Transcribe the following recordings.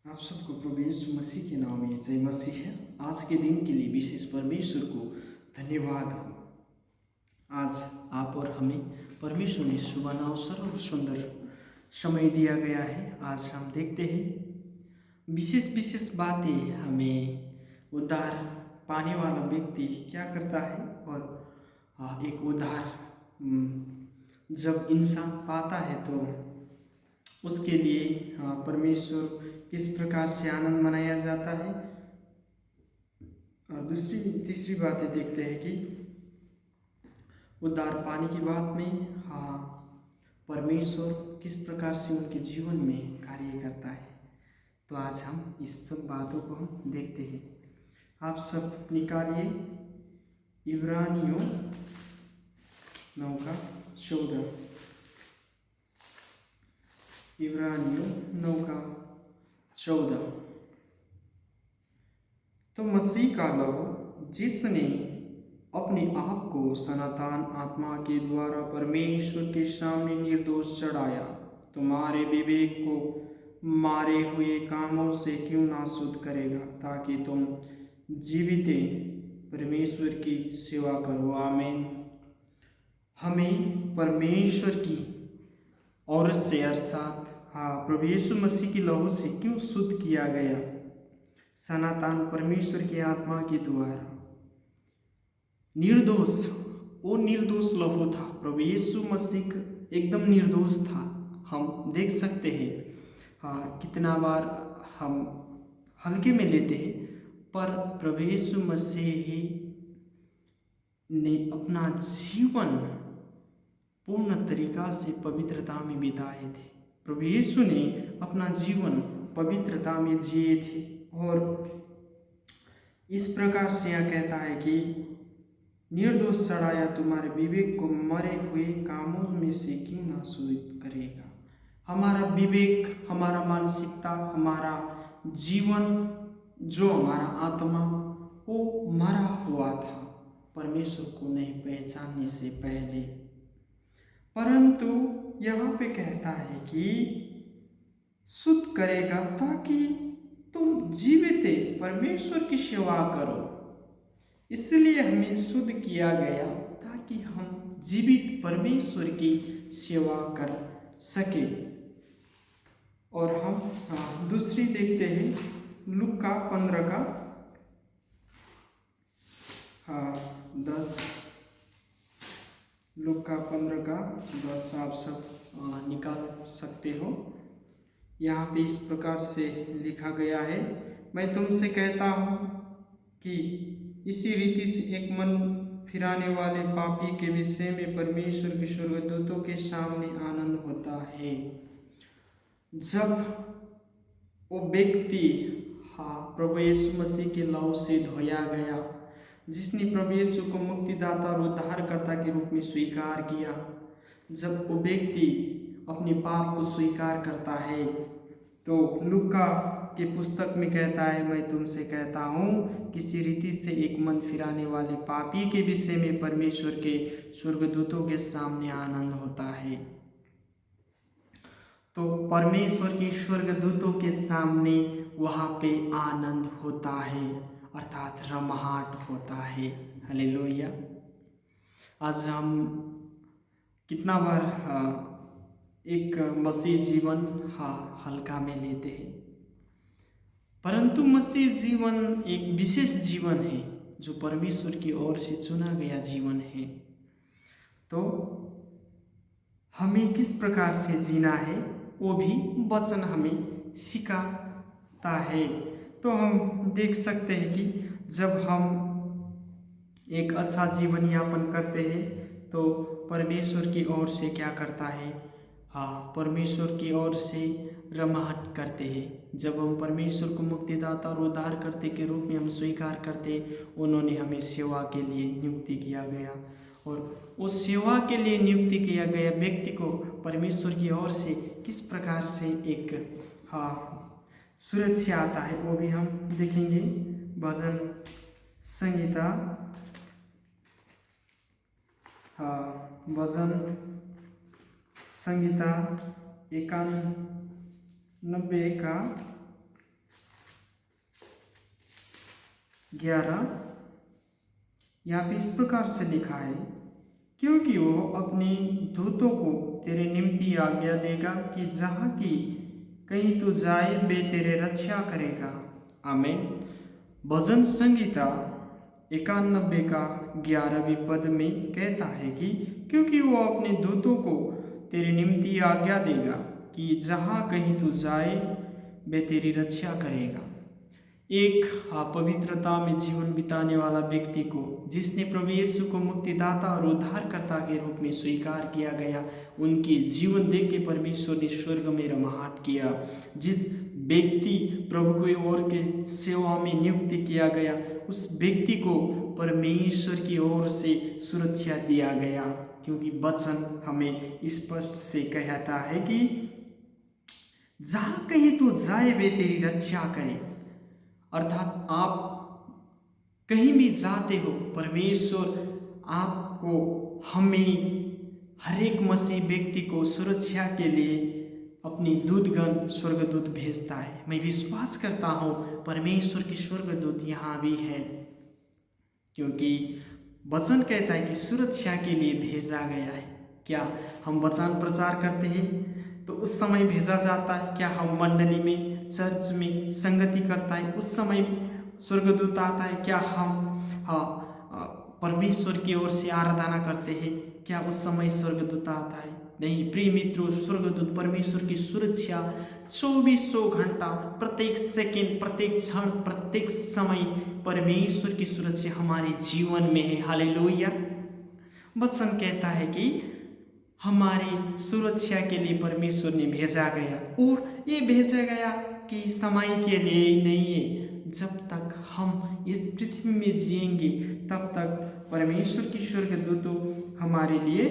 आप सबको प्रभु यीशु मसीह के नाम में जय मसीह है। आज के दिन के लिए विशेष परमेश्वर को धन्यवाद हो। आज आप और हमें परमेश्वर ने सुबह अवसर और सुंदर समय दिया गया है। आज हम देखते हैं विशेष विशेष बातें हमें उद्धार पाने वाला व्यक्ति क्या करता है। और एक उद्धार जब इंसान पाता है तो उसके लिए परमेश्वर किस प्रकार से आनंद मनाया जाता है। और दूसरी तीसरी बातें देखते हैं कि उद्धार पाने की बात में परमेश्वर किस प्रकार से उनके जीवन में कार्य करता है। तो आज हम इस सब बातों को हम देखते हैं। आप सब निकालिए इब्रानियों 9:14। इब्रानियों 9:14। तो मसीह का लहू जिसने अपने आप को सनातन आत्मा के द्वारा परमेश्वर के सामने निर्दोष चढ़ाया, तुम्हारे विवेक को मारे हुए कामों से क्यों ना शुद्ध करेगा, ताकि तुम जीवित परमेश्वर की सेवा करो। आमीन। हमें परमेश्वर की औरत से अर्थात प्रभु यीशु मसीह की लहू से क्यों शुद्ध किया गया? सनातन परमेश्वर की आत्मा के द्वारा निर्दोष, वो निर्दोष लहू था। प्रभु यीशु मसीह एकदम निर्दोष था। हम देख सकते हैं कितना बार हम हल्के में लेते हैं, पर प्रभु यीशु मसीह ही ने अपना जीवन पूर्ण तरीका से पवित्रता में बिताए थे। प्रभु यीशु ने अपना जीवन पवित्रता में जिए थे। और इस प्रकार से यह कहता है कि निर्दोष चढ़ाया, तुम्हारे विवेक को मरे हुए कामों में से क्यों ना शुद्ध करेगा। हमारा विवेक, हमारा मानसिकता, हमारा जीवन, जो हमारा आत्मा, वो मरा हुआ था परमेश्वर को नहीं पहचानने से पहले। परंतु यहाँ पे कहता है कि शुद्ध करेगा ताकि तुम जीवित परमेश्वर की सेवा करो। इसलिए हमें शुद्ध किया गया ताकि हम जीवित परमेश्वर की सेवा कर सके। और हम दूसरी देखते हैं लूका 15:10। लूका 15:10 आप सब निकाल सकते हो। यहाँ पे इस प्रकार से लिखा गया है, मैं तुमसे कहता हूँ कि इसी रीति से एक मन फिराने वाले पापी के विषय में परमेश्वर के स्वर्गदूतों के सामने आनंद होता है। जब वो व्यक्ति प्रभु यीशु मसीह के लहू से धोया गया, जिसने प्रभु यीशु को मुक्तिदाता और उद्धारकर्ता के रूप में स्वीकार किया, जब वो व्यक्ति अपने पाप को स्वीकार करता है, तो लूका की पुस्तक में कहता है, मैं तुमसे कहता हूँ किसी रीति से एक मन फिराने वाले पापी के विषय में परमेश्वर के स्वर्गदूतों के सामने आनंद होता है। तो परमेश्वर के स्वर्गदूतों के सामने वहाँ पे आनंद होता है, अर्थात रमहाट होता है। हालेलुया। आज हम कितना बार एक मसीह जीवन हल्का में लेते हैं, परंतु मसीह जीवन एक विशेष जीवन है जो परमेश्वर की ओर से चुना गया जीवन है। तो हमें किस प्रकार से जीना है वो भी वचन हमें सिखाता है। तो हम देख सकते हैं कि जब हम एक अच्छा जीवन यापन करते हैं तो परमेश्वर की ओर से क्या करता है, परमेश्वर की ओर से रमाहट करते हैं। जब हम परमेश्वर को मुक्तिदाता और उद्धारकर्ता के रूप में हम स्वीकार करते, उन्होंने हमें सेवा के लिए नियुक्ति किया गया, और उस सेवा के लिए नियुक्ति किया गया व्यक्ति को परमेश्वर की ओर से किस प्रकार से एक सुरक्षा आता है वो भी हम देखेंगे। भजन संहिता भजन संहिता 91 का 11 यहाँ पे इस प्रकार से लिखा है, क्योंकि वो अपने दूतों को तेरे निमित्त आज्ञा देगा कि जहाँ की कहीं तू जाए वे तेरे रक्षा करेगा। आमीन। भजन संगीता 91 का 11वीं पद में कहता है कि क्योंकि वो अपने दूतों को तेरे निमित्त आज्ञा देगा कि जहाँ कहीं तू जाए वे तेरी रक्षा करेगा। एक पवित्रता में जीवन बिताने वाला व्यक्ति को, जिसने प्रभु यीशु को मुक्तिदाता और उद्धारकर्ता के रूप में स्वीकार किया गया, उनके जीवन देख के परमेश्वर ने स्वर्ग में रमाहट किया। जिस व्यक्ति प्रभु की ओर के सेवा में नियुक्त किया गया, उस व्यक्ति को परमेश्वर की ओर से सुरक्षा दिया गया, क्योंकि वचन हमें स्पष्ट से कहता है कि जहाँ कहीं तू जाए वे तेरी रक्षा करे। अर्थात आप कहीं भी जाते हो, परमेश्वर आपको, हमें, हर एक मसीह व्यक्ति को सुरक्षा के लिए अपनी दूतगण स्वर्गदूत भेजता है। मैं विश्वास करता हूँ परमेश्वर की स्वर्गदूत यहाँ भी है, क्योंकि वचन कहता है कि सुरक्षा के लिए भेजा गया है। क्या हम वचन प्रचार करते हैं तो उस समय भेजा जाता है? क्या हम मंडली में, चर्च में संगति करता है उस समय स्वर्गदूत आता है? क्या हम परमेश्वर की ओर से आराधना करते हैं, क्या उस समय स्वर्गदूत आता है? नहीं प्रिय मित्रों, स्वर्गदूत परमेश्वर की सुरक्षा 2400 घंटा, प्रत्येक सेकंड, प्रत्येक क्षण, प्रत्येक समय परमेश्वर की सुरक्षा हमारे जीवन में है। हालेलुया। वचन कहता है कि हमारी सुरक्षा के लिए परमेश्वर ने भेजा गया, और ये भेजा गया कि समय के लिए ही नहीं है। जब तक हम इस पृथ्वी में जिएंगे तब तक परमेश्वर की स्वर्गदूतों हमारे लिए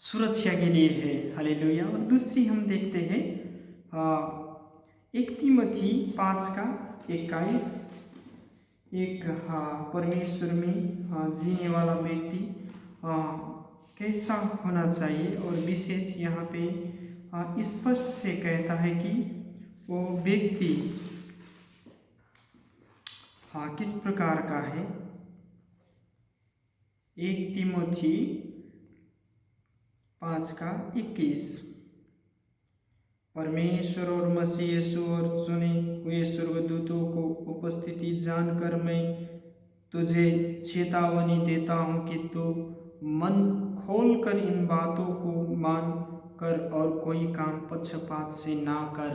सुरक्षा के लिए है। हालेलुया। और दूसरी हम देखते हैं 1 तीमुथी 5 का 21। एक परमेश्वर में जीने वाला व्यक्ति कैसा होना चाहिए, और विशेष यहाँ पे स्पष्ट से कहता है कि वो व्यक्ति किस प्रकार का है। 1 तीमुथी 5 का 21। परमेश्वर और मसीह यीशु और चुने हुए स्वर्गदूतों को उपस्थिति जानकर मैं तुझे चेतावनी देता हूँ कि तू मन खोलकर इन बातों को मान कर और कोई काम पक्षपात से ना कर।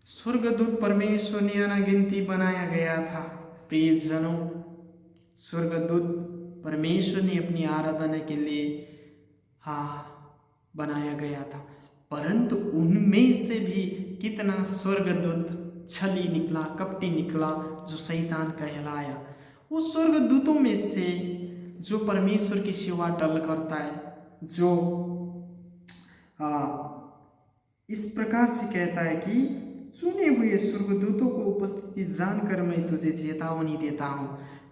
स्वर्गदूत परमेश्वर ने अनगिनती बनाया गया था। प्रिय जनों, स्वर्गदूत परमेश्वर ने अपनी आराधना के लिए बनाया गया था, परंतु उनमें से भी कितना स्वर्गदूत छली निकला, कपटी निकला, जो शैतान कहलाया। उस स्वर्गदूतों में से जो परमेश्वर की सेवा टल करता है, जो इस प्रकार से कहता है कि चुने हुए स्वर्गदूतों को उपस्थिति जानकर मैं तुझे चेतावनी देता हूँ।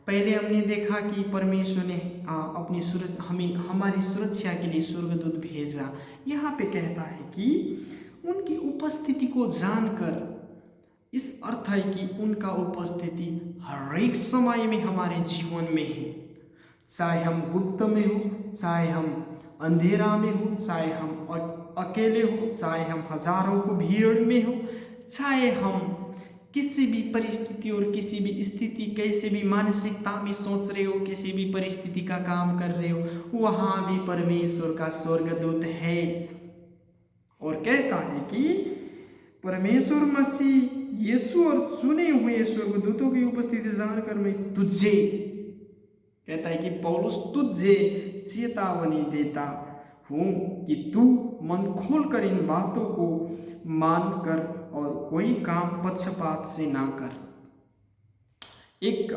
पहले हमने देखा कि परमेश्वर ने अपनी हमारी सुरक्षा के लिए स्वर्गदूत भेजा। यहाँ पे कहता है कि उनकी उपस्थिति को जानकर, इस अर्थ है कि उनका उपस्थिति हर एक समय में हमारे जीवन में है। चाहे हम गुप्त में हो, चाहे हम अंधेरा में हो, चाहे हम अकेले हो, चाहे हम हजारों को भीड़ में हो, चाहे हम किसी भी परिस्थिति और किसी भी स्थिति, कैसे भी मानसिकता में सोच रहे हो, किसी भी परिस्थिति का काम कर रहे हो, वहाँ भी परमेश्वर का स्वर्गदूत है। और कहता है कि परमेश्वर मसीह यीशु और चुने हुए स्वर्गदूतों की उपस्थिति जानकर मैं तुझे, कहता है कि पौलुस तुझे चेतावनी देता हूँ कि तू मन खोलकर इन बातों को मान कर और कोई काम पक्षपात से ना कर। एक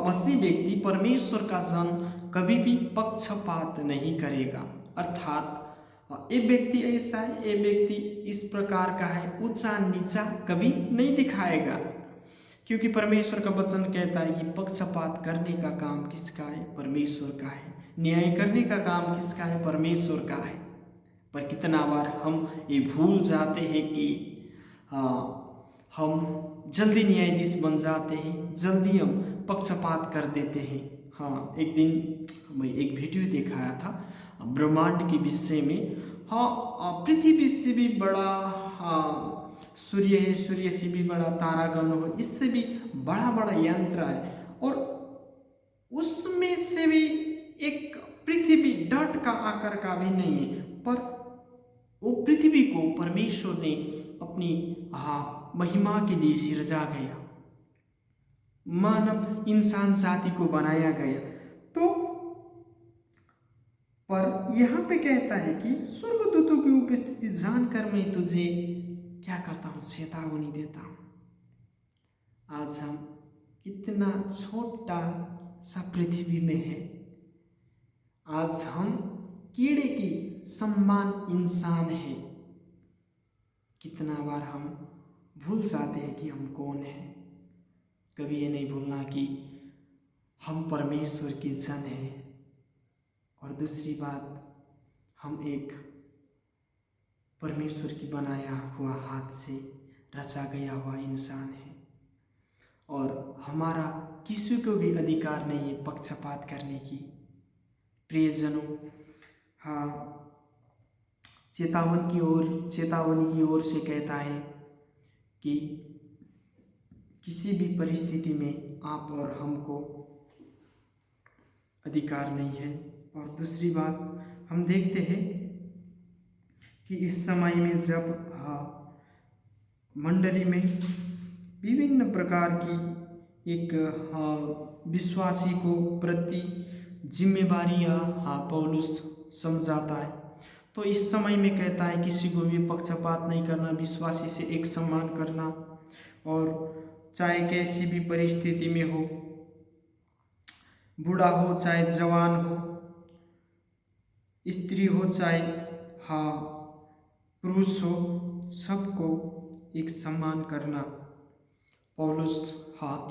मसीह व्यक्ति परमेश्वर का जन कभी भी पक्षपात नहीं करेगा। अर्थात एक व्यक्ति ऐसा है, एक व्यक्ति इस प्रकार का है, ऊंचा नीचा कभी नहीं दिखाएगा, क्योंकि परमेश्वर का वचन कहता है कि पक्षपात करने का काम किसका है? परमेश्वर का है। न्याय करने का काम किसका है? परमेश्वर का है। पर कितना बार हम ये भूल जाते हैं कि हम जल्दी न्यायाधीश बन जाते हैं, जल्दी हम पक्षपात कर देते हैं। हाँ, एक दिन मैं एक वीडियो दिखाया था ब्रह्मांड के विषय में। हाँ, पृथ्वी से भी बड़ा सूर्य है, सूर्य से भी बड़ा तारागण हो, इससे भी बड़ा बड़ा यंत्र है, और उसमें से भी एक पृथ्वी डट का आकार का भी नहीं है, पर वो पृथ्वी को परमेश्वर ने अपनी महिमा के लिए सिरजा गया, मानव इंसान जाति को बनाया गया। तो पर यहाँ पे कहता है कि स्वर्गदूतों की उपस्थिति जानकर मैं तुझे क्या करता हूँ, चेतावनी देता हूँ। आज हम इतना छोटा सा पृथ्वी में है, आज हम कीड़े की समान इंसान है। कितना बार हम भूल जाते हैं कि हम कौन हैं। कभी ये नहीं भूलना कि हम परमेश्वर की जन हैं, और दूसरी बात, हम एक परमेश्वर की बनाया हुआ हाथ से रचा गया हुआ इंसान है, और हमारा किसी को भी अधिकार नहीं है पक्षपात करने की। प्रियजनों, हाँ, चेतावनी की ओर से कहता है कि किसी भी परिस्थिति में आप और हमको अधिकार नहीं है। और दूसरी बात, हम देखते हैं कि इस समय में जब मंडली में विभिन्न प्रकार की एक विश्वासी को प्रति जिम्मेवारियाँ पौलुस समझाता है। तो इस समय में कहता है किसी को भी पक्षपात नहीं करना, विश्वासी से एक सम्मान करना, और चाहे कैसी भी परिस्थिति में हो, बूढ़ा हो चाहे जवान हो, स्त्री हो चाहे पुरुष हो, सबको एक सम्मान करना पौलुस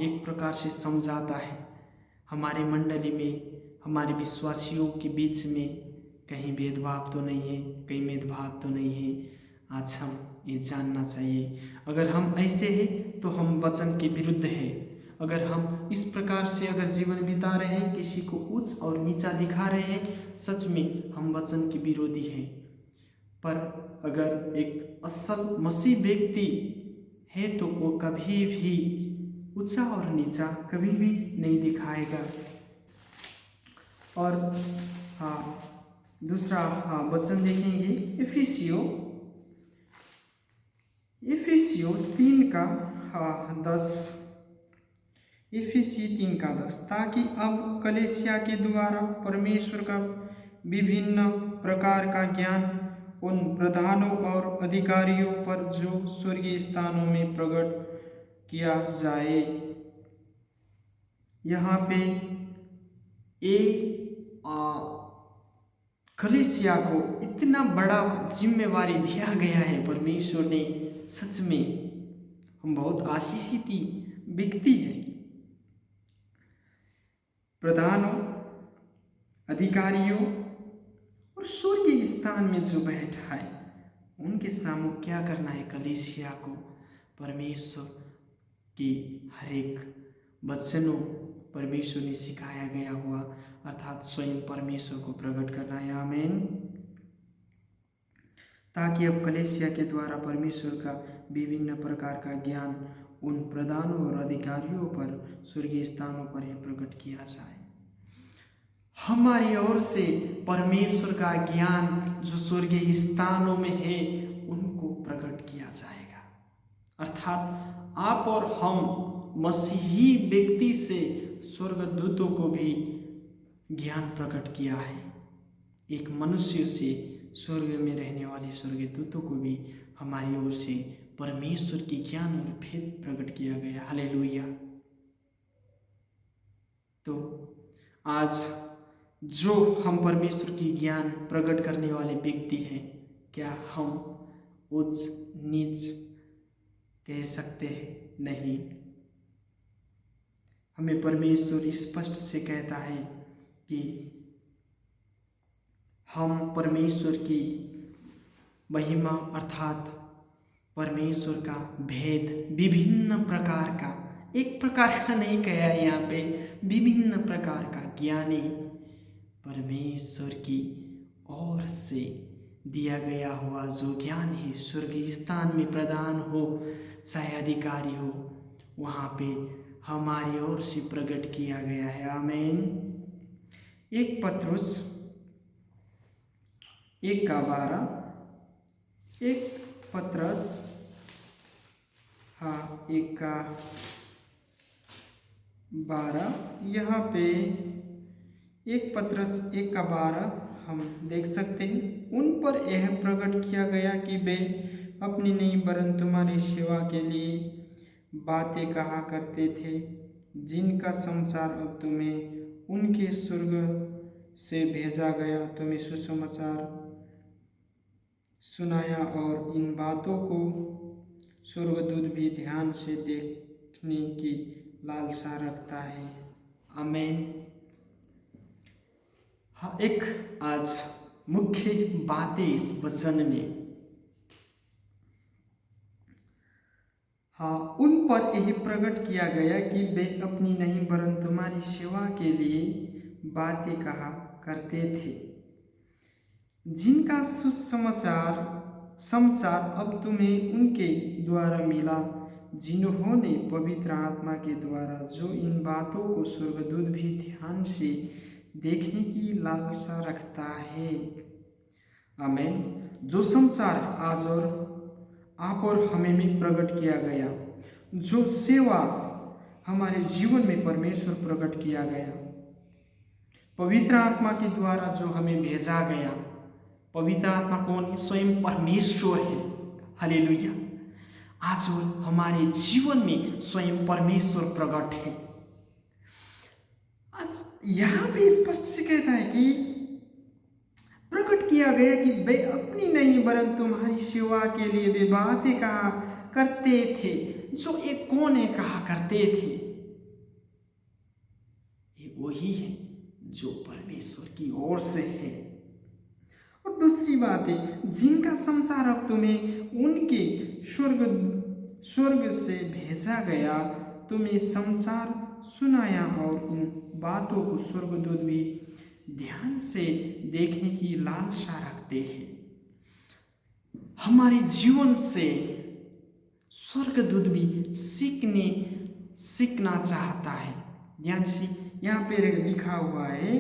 एक प्रकार से समझाता है। हमारे मंडली में, हमारे विश्वासियों के बीच में कहीं भेदभाव तो नहीं है, कहीं भेदभाव तो नहीं है। आज हम ये जानना चाहिए, अगर हम ऐसे हैं तो हम वचन के विरुद्ध हैं। अगर हम इस प्रकार से अगर जीवन बिता रहे हैं, किसी को उच्च और नीचा दिखा रहे हैं, सच में हम वचन के विरोधी हैं। पर अगर एक असल मसीह व्यक्ति है तो वो कभी भी ऊंचा और नीचा कभी भी नहीं दिखाएगा। और दूसरा वचन देखेंगे इफिसियों 3:10। इफिसी 3:10, ताकि अब कलीसिया के द्वारा परमेश्वर का विभिन्न प्रकार का ज्ञान उन प्रधानों और अधिकारियों पर जो स्वर्गीय स्थानों में प्रकट किया जाए। यहाँ पे कलीसिया को इतना बड़ा जिम्मेवारी दिया गया है परमेश्वर ने। सच में हम बहुत आशीषित व्यक्ति हैं। प्रधानों, अधिकारियों और स्वर्गीय स्थान में जो बैठा है, उनके सामने क्या करना है? कलीसिया को परमेश्वर की हर एक वचनों परमेश्वर ने सिखाया गया हुआ अर्थात स्वयं परमेश्वर को प्रकट करना है। आमीन। ताकि अब कलीसिया के द्वारा परमेश्वर का विभिन्न प्रकार का ज्ञान उन प्रधानों और अधिकारियों पर स्वर्गीय स्थानों पर ही प्रकट किया जाए। हमारी ओर से परमेश्वर का ज्ञान जो स्वर्गीय स्थानों में है उनको प्रकट किया जाएगा। अर्थात आप और हम मसीही व्यक्ति से स्वर्गदूतों को भी ज्ञान प्रकट किया है। एक मनुष्य से स्वर्ग में रहने वाले स्वर्गदूतों को भी हमारी ओर से परमेश्वर की ज्ञान और भेद प्रकट किया गया। हालेलुया। तो आज जो हम परमेश्वर की ज्ञान प्रकट करने वाले व्यक्ति हैं, क्या हम उच्च नीच कह सकते हैं? नहीं। हमें परमेश्वर स्पष्ट से कहता है कि हम परमेश्वर की महिमा अर्थात परमेश्वर का भेद विभिन्न प्रकार का, एक प्रकार का नहीं कहा यहाँ पे, विभिन्न प्रकार का ज्ञानी परमेश्वर की ओर से दिया गया हुआ जो ज्ञान है, स्वर्गीय स्थान में प्रदान हो चाहे अधिकारी हो, वहाँ पे हमारी ओर से प्रकट किया गया है। आमीन। 1 पत्रुस 1:12, 1 पत्रस 1:12, यहाँ पे 1 पत्रस 1:12 हम देख सकते हैं। उन पर यह प्रकट किया गया कि वे अपनी नहीं वरन तुम्हारी सेवा के लिए बातें कहा करते थे, जिनका समाचार अब तुम्हें उनके स्वर्ग से भेजा गया। तुम्हें सुसमाचार सुनाया और इन बातों को स्वर्गदूत भी ध्यान से देखने की लालसा रखता है। आमीन। हाँ, एक आज मुख्य बातें इस वचन में, हाँ, उन पर यही प्रकट किया गया कि वे अपनी नहीं वरन तुम्हारी सेवा के लिए बातें कहा करते थे, जिनका समाचार अब तुम्हें उनके द्वारा मिला, जिन्होंने पवित्र आत्मा के द्वारा जो इन बातों को स्वर्गदूत भी ध्यान से देखने की लालसा रखता है। आमीन। जो समाचार आज और आप और हमें भी प्रकट किया गया, जो सेवा हमारे जीवन में परमेश्वर प्रकट किया गया, पवित्र आत्मा के द्वारा जो हमें भेजा गया, पवित्र आत्मा कौन है? स्वयं परमेश्वर है। हालेलुया। आज और हमारे जीवन में स्वयं परमेश्वर प्रकट है। आज यहाँ पे स्पष्ट से कहता है कि प्रकट किया गया कि वे अपनी नहीं वरन तुम्हारी सेवा के लिए वे बातें कहा करते थे। जो एक कौन है कहा करते थे? ये वही है जो परमेश्वर की ओर से है। और दूसरी बात है, जिनका समाचार अब तुम्हें उनके स्वर्ग से भेजा गया, तुम्हें समाचार सुनाया और उन बातों को स्वर्गदूत भी ध्यान से देखने की लालसा रखते हैं। हमारे जीवन से स्वर्गदूत भी सीखना चाहता है। ध्यान से यहाँ पे लिखा हुआ है,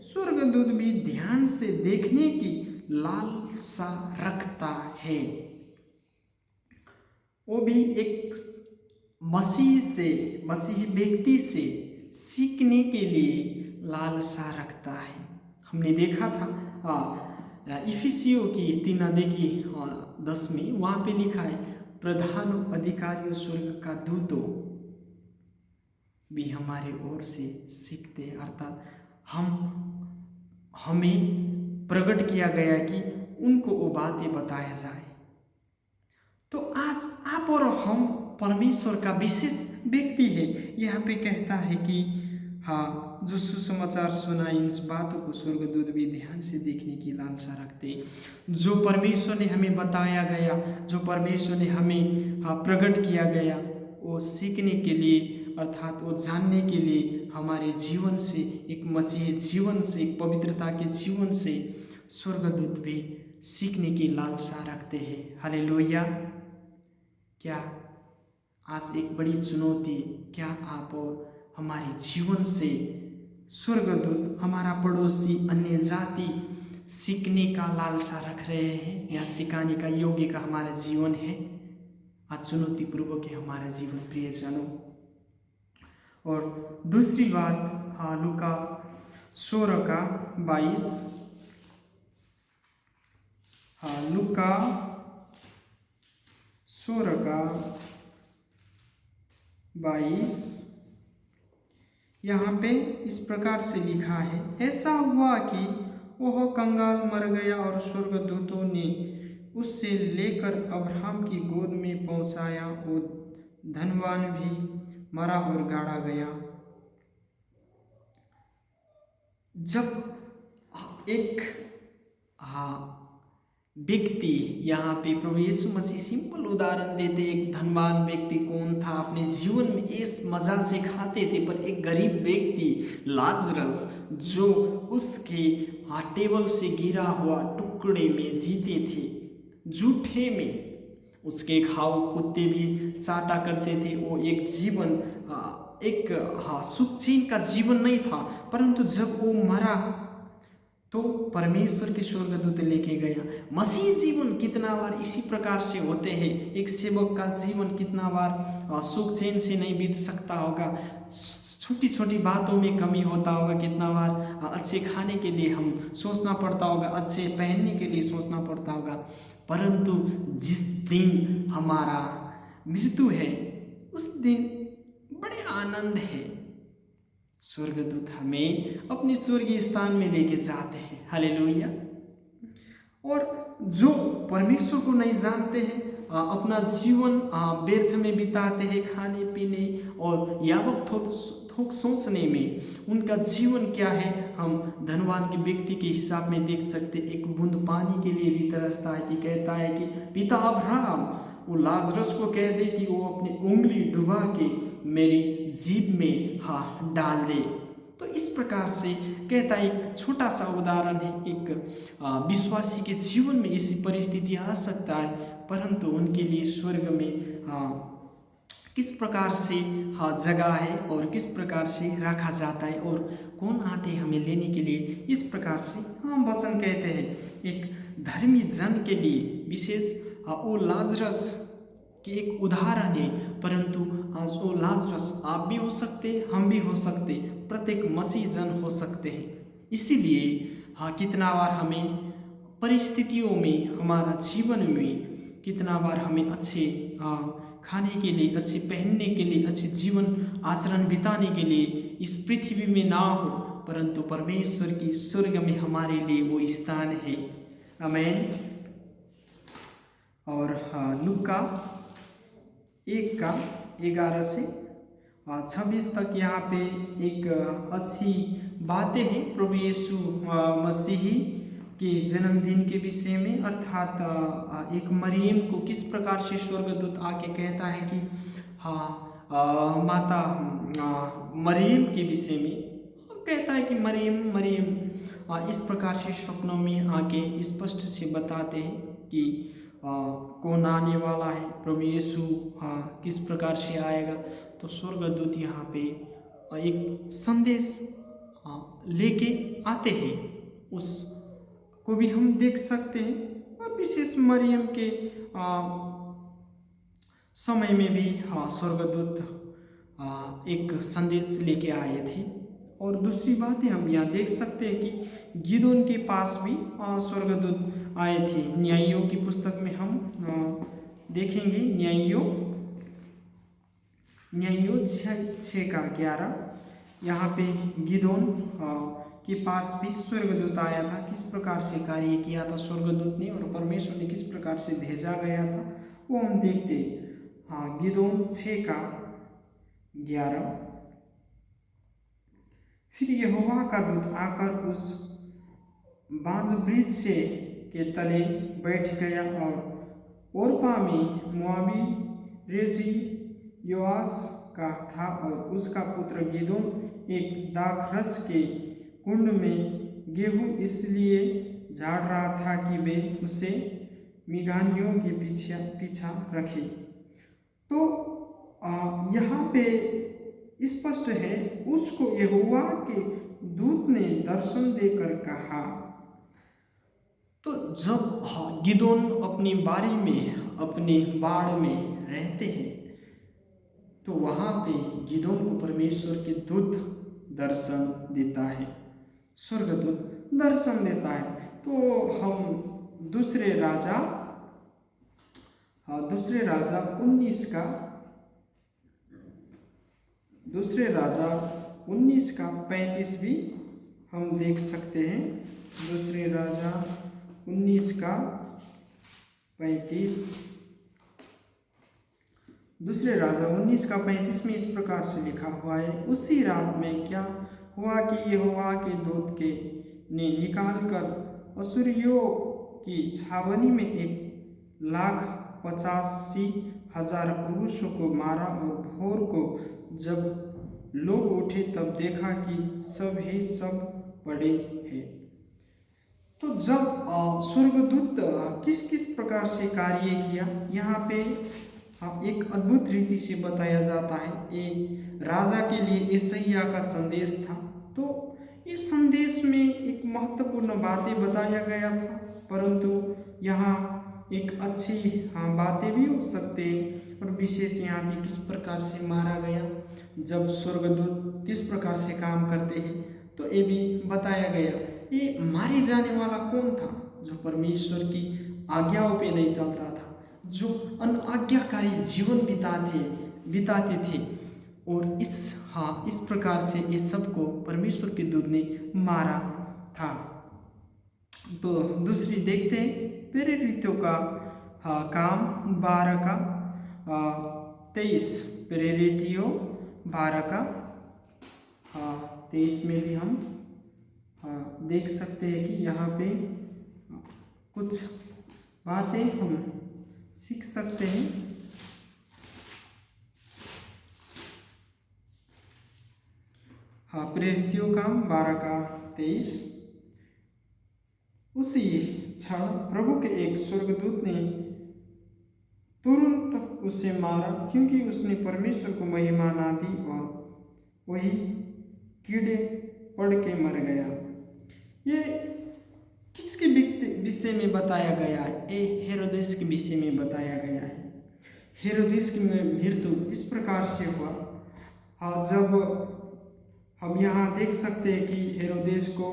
स्वर्गदूत भी ध्यान से देखने की लालसा रखता है। वो भी एक मसीही व्यक्ति से सीखने के लिए लालसा रखता है। हमने देखा था इफिसियों की 3:10 में, वहाँ पे लिखा है, प्रधान अधिकारियों स्वर्ग का दूतों भी हमारे ओर से सीखते, अर्थात हमें प्रकट किया गया कि उनको वो बातें बताया जाए। तो आज आप और हम परमेश्वर का विशेष व्यक्ति है। यहाँ पे कहता है कि हाँ, जो सुसमाचार सुना इन बातों को स्वर्गदूत भी ध्यान से देखने की लालसा रखते। जो परमेश्वर ने हमें बताया गया, जो परमेश्वर ने हमें प्रकट किया गया, वो सीखने के लिए, अर्थात वो जानने के लिए हमारे जीवन से, एक मसीही जीवन से, एक पवित्रता के जीवन से स्वर्गदूत भी सीखने की लालसा रखते हैं। हालेलुया। क्या आज एक बड़ी चुनौती, क्या आप और हमारे जीवन से स्वर्गदूत, हमारा पड़ोसी, अन्य जाति सीखने का लालसा रख रहे हैं या सिखाने का योग्य का हमारा जीवन है? आज चुनौतीपूर्वक है हमारा जीवन, प्रियजनों। और दूसरी बात, लूका 16:22, लूका 16:22, यहाँ पे इस प्रकार से लिखा है, ऐसा हुआ कि वह कंगाल मर गया और स्वर्गदूतों ने उससे लेकर अब्राहम की गोद में पहुंचाया। वो धनवान भी मरा और गाड़ा गया। जब एक व्यक्ति, यहाँ पे प्रभु यीशु मसीह सिंपल उदाहरण देते, एक धनवान व्यक्ति कौन था, अपने जीवन में इस मजा से खाते थे, पर एक गरीब व्यक्ति लाजरस जो उसके टेबल से गिरा हुआ टुकड़े में जीते थे, जूठे में उसके खाओ कुत्ते भी चाटा करते थे। वो एक जीवन एक सुख चैन का जीवन नहीं था, परंतु जब वो मरा तो परमेश्वर के स्वर्गदूत लेके गया। मसीह जीवन कितना बार इसी प्रकार से होते हैं। एक सेवक का जीवन कितना बार सुख चैन से नहीं बीत सकता होगा, छोटी छोटी बातों में कमी होता होगा, कितना बार अच्छे खाने के लिए हम सोचना पड़ता होगा, अच्छे पहनने के लिए सोचना पड़ता होगा, परंतु जिस दिन हमारा मृत्यु है उस दिन बड़े आनंद है। स्वर्गदूत हमें अपने स्वर्गीय स्थान में लेके जाते हैं। हालेलुया। और जो परमेश्वर को नहीं जानते हैं, अपना जीवन व्यर्थ में बिताते हैं, खाने पीने और यावत थोक सोचने में, उनका जीवन क्या है हम धनवान के व्यक्ति के हिसाब में देख सकते। एक बूंद पानी के लिए भी तरसता है, कि कहता है कि पिता अब्राहम वो लाजरस को कह दे कि वो अपनी उंगली डुबा के मेरी जीभ में डाल दे। तो इस प्रकार से कहता है, एक छोटा सा उदाहरण है, एक विश्वासी के जीवन में ऐसी परिस्थिति आ सकता है, परंतु उनके लिए स्वर्ग में किस प्रकार से जगह है और किस प्रकार से रखा जाता है और कौन आते हमें लेने के लिए, इस प्रकार से हम वचन कहते हैं। एक धर्मी जन के लिए विशेष वो लाजरस की एक उदाहरण है, परंतु आज वो लाजरस आप भी हो सकते, हम भी हो सकते, प्रत्येक मसीह जन हो सकते हैं। इसीलिए कितना बार हमें परिस्थितियों में, हमारा जीवन में कितना बार हमें अच्छे खाने के लिए, अच्छे पहनने के लिए, अच्छे जीवन आचरण बिताने के लिए इस पृथ्वी में ना हो, परंतु परमेश्वर की स्वर्ग में हमारे लिए वो स्थान है। आमीन। और लूका 1:11 से 26 तक यहाँ पे एक अच्छी बातें हैं प्रभु यीशु मसीह के जन्मदिन के विषय में, अर्थात एक मरियम को किस प्रकार से स्वर्गदूत आके कहता है कि माता मरियम के विषय में कहता है कि मरियम इस प्रकार से स्वप्नों में आके स्पष्ट से बताते हैं कि कौन आने वाला है, प्रभु यीशु किस प्रकार से आएगा। तो स्वर्गदूत यहाँ पे एक संदेश लेके आते हैं, उस को भी हम देख सकते हैं। और विशेष मरियम के समय में भी स्वर्गदूत एक संदेश लेके आए थे। और दूसरी बात है, हम यहाँ देख सकते हैं कि गिदोन के पास भी स्वर्गदूत आए थे। न्यायियों की पुस्तक में हम देखेंगे, न्यायियों 6:11, यहाँ पे गिदोन के पास भी स्वर्गदूत आया था। किस प्रकार से कार्य किया था स्वर्गदूत ने और परमेश्वर ने किस प्रकार से भेजा गया था, वो हम देखते हैं। गिदोन 6:11, फिर यहोवा का दूत आकर उस बांज वृक्ष के तले बैठ गया, और ओरपा में मोआबी रेजी योआस का था, और उसका पुत्र गिदोन एक दाखरस के कुंड में गेहूं इसलिए झाड़ रहा था कि वे उसे मिघानियों के पीछा रखे। तो यहाँ पे स्पष्ट है, उसको यहोवा के दूत ने दर्शन देकर कहा। तो जब गिदोन अपनी बारी में, अपने बाड़ में रहते हैं, तो वहाँ पे गिदोन को परमेश्वर के दूत दर्शन देता है, स्वर्गदूत दर्शन देता है। तो हम दूसरे राजा 19:35 भी हम देख सकते हैं। दूसरे राजा 19:35 में इस प्रकार से लिखा हुआ है, उसी रात में क्या हुआ कि यहोवा के दूत ने निकाल कर की छावनी में 1,85,000 पुरुषों को मारा, और भोर को जब लोग उठे तब देखा कि सब ही सब पड़े हैं। तो जब स्वर्गदूत किस किस प्रकार से कार्य किया, यहाँ पे एक अद्भुत रीति से बताया जाता है। ये राजा के लिए यशायाह का संदेश था। तो इस संदेश में एक महत्वपूर्ण बातें बताया गया था, परंतु यहाँ एक अच्छी बातें भी हो सकते हैं, और विशेष यहाँ पे किस प्रकार से मारा गया, जब स्वर्गदूत किस प्रकार से काम करते हैं, तो ये भी बताया गया। ये मारे जाने वाला कौन था? जो परमेश्वर की आज्ञाओं पे नहीं चलता था, जो अनाज्ञाकारी जीवन बिताते थे, और इस प्रकार से इस सबको परमेश्वर के दूत ने मारा था। तो दूसरी देखते हैं प्रेरितों का काम 12 का 23, प्रेरितियों 12 का 23 में भी हम देख सकते हैं कि यहाँ पे कुछ बातें हम सीख सकते हैं। प्रेरितियों का 12 का 23। उसी क्षण प्रभु के एक स्वर्गदूत ने तुरंत उसे मारा, क्योंकि उसने परमेश्वर को महिमा ना दी, और वही कीड़े पड़ के मर गया। ये किसके विषय में बताया गया है? ये हेरोदेस के विषय में बताया गया है। हेरोदेस की मृत्यु इस प्रकार से हुआ। जब हम यहाँ देख सकते हैं कि हेरोदेस को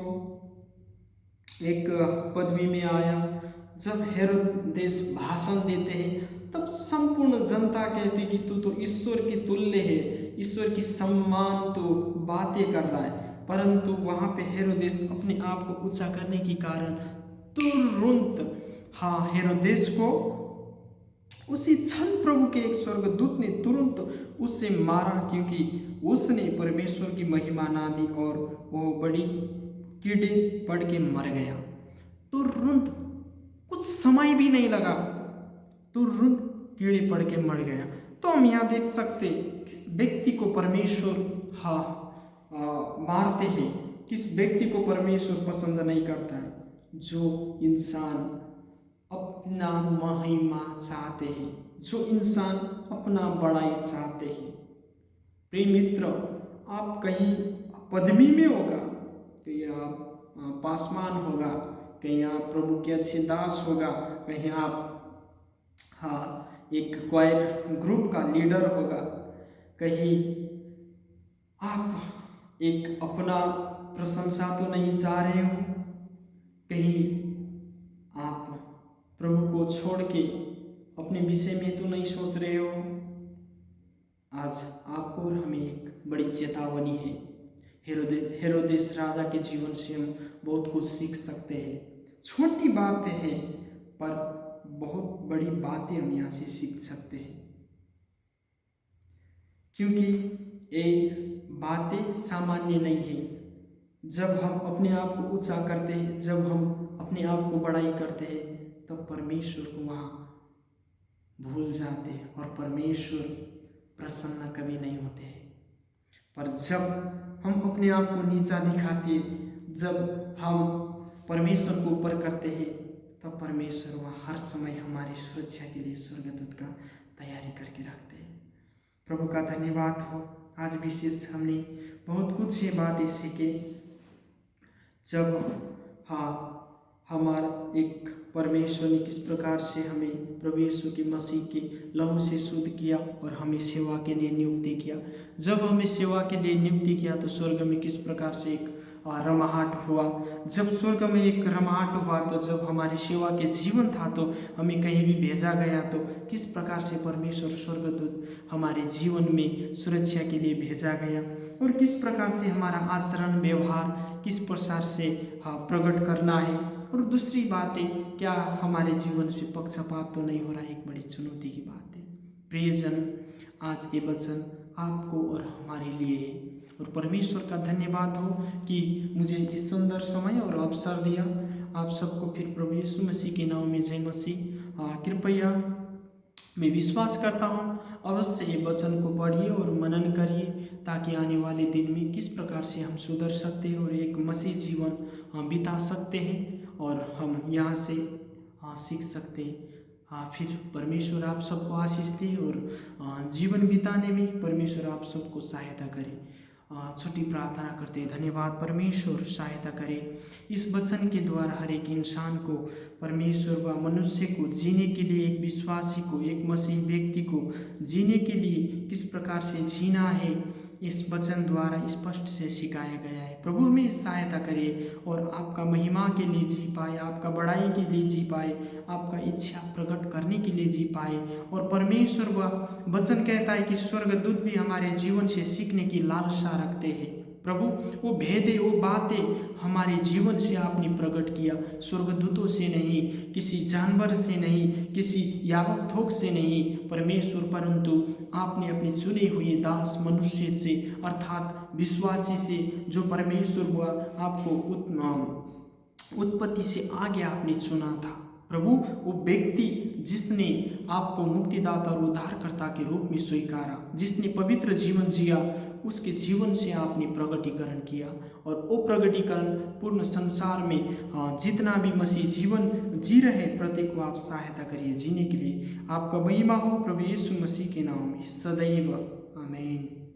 एक पदवी में आया। जब हेरोदेस भाषण देते हैं तब संपूर्ण जनता कहती कि तू तो ईश्वर की तुल्य है, ईश्वर की सम्मान तो बातें कर रहा है। परंतु वहाँ पे हेरोदेस अपने आप को ऊंचा करने के कारण तुरंत हेरोदेस को उसी क्षण प्रभु के एक स्वर्गदूत ने तुरंत उससे मारा, क्योंकि उसने परमेश्वर की महिमा ना दी, और वो बड़ी कीड़े पड़ के मर गया। तुरंत कुछ समय भी नहीं लगा, तुरंत कीड़े पड़ के मर गया। तो हम यहाँ देख सकते किस व्यक्ति को परमेश्वर मारते हैं, किस व्यक्ति को परमेश्वर पसंद नहीं करता है। जो इंसान अपना महिमा चाहते हैं, जो इंसान अपना बड़ाई चाहते हैं। प्रिय मित्र, आप कहीं पदवी में होगा, कहीं आप पासवान होगा, कहीं आप प्रभु के अच्छे दास होगा, कहीं आप एक क्वायर ग्रुप का लीडर होगा, कहीं आप एक अपना प्रशंसा तो नहीं चाह रहे हो, कहीं आप प्रभु को छोड़ के अपने विषय में तो नहीं सोच रहे हो। आज आपको और हमें एक बड़ी चेतावनी है। हेरोदेस राजा के जीवन से हम बहुत कुछ सीख सकते हैं। छोटी बातें हैं, पर बहुत बड़ी बातें हम यहाँ से सीख सकते हैं, क्योंकि ये बातें सामान्य नहीं है। जब हम अपने आप को ऊंचा करते हैं, जब हम अपने आप को बड़ाई करते हैं, तब परमेश्वर को वहाँ भूल जाते हैं, और परमेश्वर प्रसन्न कभी नहीं होते हैं। पर जब हम अपने आप को नीचा दिखाते, जब हम परमेश्वर को ऊपर करते हैं, तब परमेश्वर वहाँ हर समय हमारी सुरक्षा के लिए स्वर्गदूत का तैयारी करके रखते हैं। प्रभु का धन्यवाद हो। आज विशेष हमने बहुत कुछ ये बातें सीखे। जब हमारा एक परमेश्वर ने किस प्रकार से हमें प्रभु यीशु की मसीह के लहू से शुद्ध किया और हमें सेवा के लिए नियुक्ति किया। जब हमें सेवा के लिए नियुक्ति किया तो स्वर्ग में किस प्रकार से एक रमाहट हुआ। जब स्वर्ग में एक रमाहट हुआ तो जब हमारी सेवा के जीवन था तो हमें कहीं भी भेजा गया तो किस प्रकार से परमेश्वर स्वर्गदूत हमारे जीवन में सुरक्षा के लिए भेजा गया, और किस प्रकार से हमारा आचरण व्यवहार किस प्रकार से प्रकट करना है। और दूसरी बातें, क्या हमारे जीवन से पक्षपात तो नहीं हो रहा है, एक बड़ी चुनौती की बात है। प्रियजन, आज ये वचन आपको और हमारे लिए है, और परमेश्वर का धन्यवाद हो कि मुझे इस सुंदर समय और अवसर दिया आप सबको फिर प्रभु यीशु मसीह के नाम में जय मसीह। कृपया मैं विश्वास करता हूँ अवश्य ये वचन को पढ़िए और मनन करिए, ताकि आने वाले दिन में किस प्रकार से हम सुधर सकते हैं और एक मसीह जीवन बिता सकते हैं और हम यहाँ से सीख सकते हैं। फिर परमेश्वर आप सबको आशीष दे और जीवन बिताने में परमेश्वर आप सबको सहायता करे। छोटी प्रार्थना करते हैं। धन्यवाद परमेश्वर, सहायता करें इस वचन के द्वारा हर एक इंसान को, परमेश्वर व मनुष्य को जीने के लिए, एक विश्वासी को, एक मसीह व्यक्ति को जीने के लिए किस प्रकार से जीना है इस वचन द्वारा स्पष्ट से सिखाया गया है। प्रभु हमें सहायता करे और आपका महिमा के लिए जी पाए, आपका बड़ाई के लिए जी पाए, आपका इच्छा प्रकट करने के लिए जी पाए। और परमेश्वर वह वचन कहता है कि स्वर्गदूत भी हमारे जीवन से सीखने की लालसा रखते हैं। प्रभु वो भेदे, वो बातें हमारे जीवन से आपने प्रकट किया, स्वर्गदूतों से नहीं, किसी जानवर से नहीं, किसी यावक थोक से नहीं परमेश्वर, परंतु आपने अपने चुने हुए दास मनुष्य से अर्थात विश्वासी से, जो परमेश्वर हुआ आपको उत्पत्ति से आगे आपने चुना था। प्रभु वो व्यक्ति जिसने आपको मुक्तिदाता और उद्धारकर्ता के रूप में स्वीकारा, जिसने पवित्र जीवन जिया, उसके जीवन से आपने प्रगटीकरण किया और वो प्रगटीकरण पूर्ण संसार में जितना भी मसीह जीवन जी रहे प्रत्येक को आप सहायता करिए जीने के लिए। आपका महिमा हो प्रभु यीशु मसीह के नाम में सदैव, आमीन।